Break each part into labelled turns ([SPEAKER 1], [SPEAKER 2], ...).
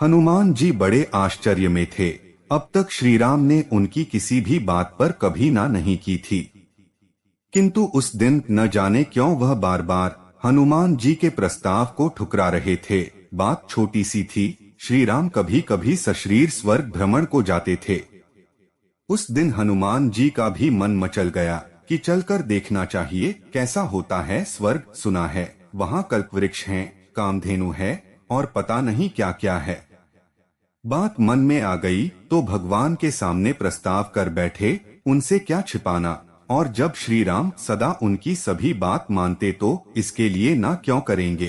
[SPEAKER 1] हनुमान जी बड़े आश्चर्य में थे। अब तक श्री राम ने उनकी किसी भी बात पर कभी ना नहीं की थी, किंतु उस दिन न जाने क्यों वह बार बार हनुमान जी के प्रस्ताव को ठुकरा रहे थे। बात छोटी सी थी, श्री राम कभी कभी सशरीर स्वर्ग भ्रमण को जाते थे। उस दिन हनुमान जी का भी मन मचल गया कि चलकर देखना चाहिए कैसा होता है स्वर्ग। सुना है वहाँ कल्पवृक्ष हैं, कामधेनु है और पता नहीं क्या क्या है। बात मन में आ गई तो भगवान के सामने प्रस्ताव कर बैठे, उनसे क्या छिपाना। और जब श्री राम सदा उनकी सभी बात मानते तो इसके लिए ना क्यों करेंगे।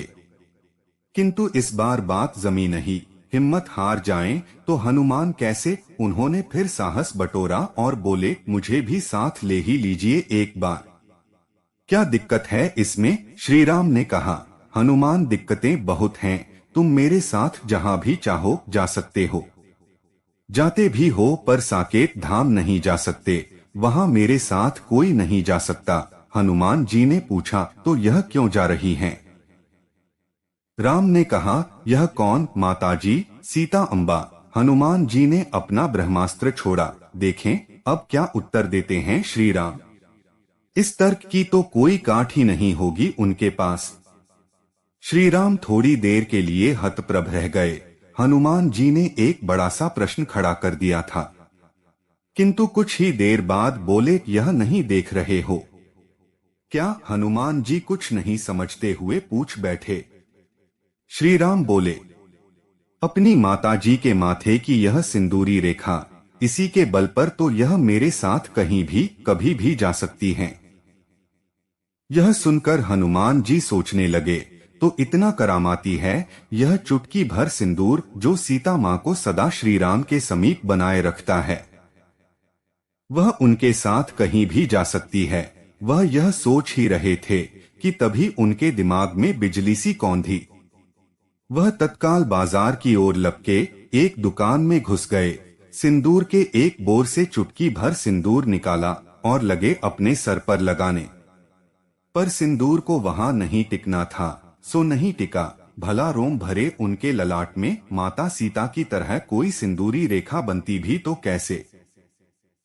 [SPEAKER 1] किंतु इस बार बात जमी नहीं, हिम्मत हार जाएं तो हनुमान कैसे। उन्होंने फिर साहस बटोरा और बोले, मुझे भी साथ ले ही लीजिए एक बार। क्या दिक्कत है इसमें? श्री राम ने कहा। हनुमान, दिक्कतें बहुत हैं, तुम मेरे साथ जहाँ भी चाहो जा सकते हो। जाते भी हो पर साकेत धाम नहीं जा सकते, वहाँ मेरे साथ कोई नहीं जा सकता। हनुमान जी ने पूछा, तो यह क्यों जा रही हैं? राम ने कहा, यह कौन? माताजी सीता अम्बा। हनुमान जी ने अपना ब्रह्मास्त्र छोड़ा। देखें अब क्या उत्तर देते हैं श्री राम। इस तर्क की तो कोई काट ही नहीं होगी उनके पास। श्री राम थोड़ी देर के लिए हतप्रभ रह गए। हनुमान जी ने एक बड़ा सा प्रश्न खड़ा कर दिया था, किंतु कुछ ही देर बाद बोले, यह नहीं देख रहे हो क्या? हनुमान जी कुछ नहीं समझते हुए पूछ बैठे। श्री राम बोले, अपनी माताजी के माथे की यह सिंदूरी रेखा, इसी के बल पर तो यह मेरे साथ कहीं भी कभी भी जा सकती हैं। यह सुनकर हनुमान जी सोचने लगे, तो इतना करामाती है यह चुटकी भर सिंदूर जो सीता माँ को सदा श्री राम के समीप बनाए रखता है। वह उनके साथ कहीं भी जा सकती है। वह यह सोच ही रहे थे कि तभी उनके दिमाग में बिजली सी कौंधी। वह तत्काल बाजार की ओर लपके एक दुकान में घुस गए। सिंदूर के एक बोर से चुटकी भर सिंदूर निकाला और लगे अपने सर पर लगाने। पर सिंदूर को वहां नहीं टिकना था, सो नहीं टिका। भला रोम भरे उनके ललाट में माता सीता की तरह कोई सिंदूरी रेखा बनती भी तो कैसे।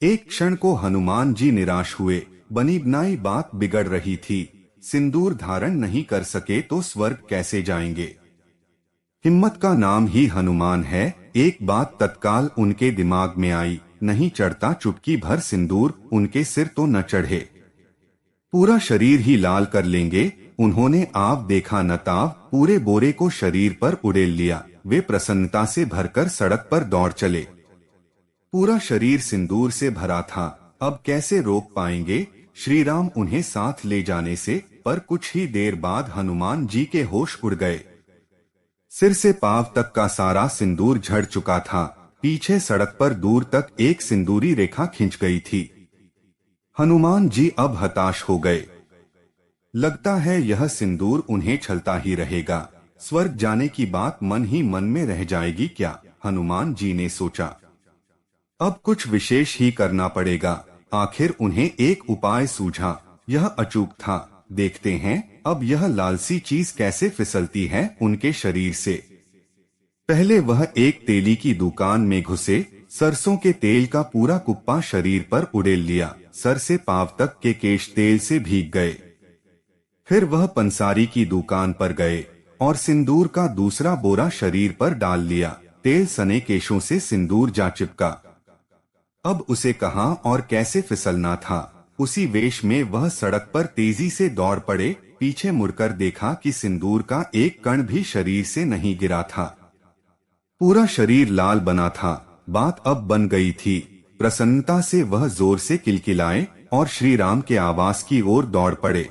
[SPEAKER 1] एक क्षण को हनुमान जी निराश हुए। बनी बनाई बात बिगड़ रही थी। सिंदूर धारण नहीं कर सके तो स्वर्ग कैसे जाएंगे। हिम्मत का नाम ही हनुमान है। एक बात तत्काल उनके दिमाग में आई, नहीं चढ़ता चुटकी भर सिंदूर उनके सिर तो न चढ़े, पूरा शरीर ही लाल कर लेंगे। उन्होंने आव देखा न ताव, पूरे बोरे को शरीर पर उड़ेल लिया। वे प्रसन्नता से भरकर सड़क पर दौड़ चले। पूरा शरीर सिंदूर से भरा था, अब कैसे रोक पाएंगे श्री राम उन्हें साथ ले जाने से। पर कुछ ही देर बाद हनुमान जी के होश उड़ गए। सिर से पांव तक का सारा सिंदूर झड़ चुका था। पीछे सड़क पर दूर तक एक सिंदूरी रेखा खिंच गई थी। हनुमान जी अब हताश हो गए। लगता है यह सिंदूर उन्हें छलता ही रहेगा। स्वर्ग जाने की बात मन ही मन में रह जाएगी क्या? हनुमान जी ने सोचा, अब कुछ विशेष ही करना पड़ेगा। आखिर उन्हें एक उपाय सूझा। यह अचूक था। देखते हैं अब यह लालसी चीज कैसे फिसलती है उनके शरीर से। पहले वह एक तेली की दुकान में घुसे। सरसों के तेल का पूरा कुप्पा शरीर पर उड़ेल लिया। सर से पांव तक के केश तेल से भीग गए। फिर वह पंसारी की दुकान पर गए और सिंदूर का दूसरा बोरा शरीर पर डाल लिया। तेल सने केशों से सिंदूर जा चिपका। अब उसे कहां और कैसे फिसलना था। उसी वेश में वह सड़क पर तेजी से दौड़ पड़े। पीछे मुड़कर देखा कि सिंदूर का एक कण भी शरीर से नहीं गिरा था। पूरा शरीर लाल बना था। बात अब बन गई थी। प्रसन्नता से वह जोर से किलकिलाए और श्री राम के आवास की ओर दौड़ पड़े।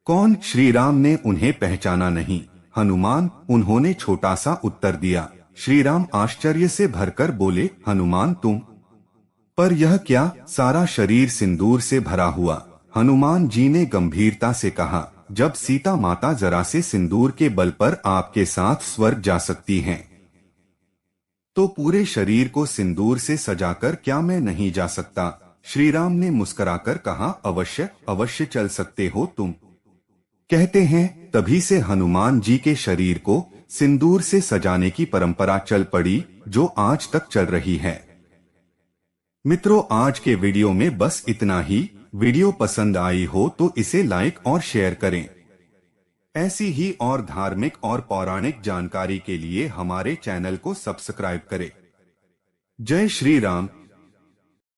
[SPEAKER 1] कौन? श्री राम ने उन्हें पहचाना नहीं। हनुमान, उन्होंने छोटा सा उत्तर दिया। श्री राम आश्चर्य से भरकर बोले, हनुमान तुम? पर यह क्या? सारा शरीर सिंदूर से भरा हुआ। हनुमान जी ने गंभीरता से कहा, जब सीता माता जरा से सिंदूर के बल पर आपके साथ स्वर्ग जा सकती हैं, तो पूरे शरीर को सिंदूर से सजाकर क्या मैं नहीं जा सकता? श्री राम ने मुस्कुराकर कहा, अवश्य अवश्य चल सकते हो तुम। कहते हैं तभी से हनुमान जी के शरीर को सिंदूर से सजाने की परंपरा चल पड़ी, जो आज तक चल रही है। मित्रों, आज के वीडियो में बस इतना ही। वीडियो पसंद आई हो तो इसे लाइक और शेयर करें। ऐसी ही और धार्मिक और पौराणिक जानकारी के लिए हमारे चैनल को सब्सक्राइब करें। जय श्री राम।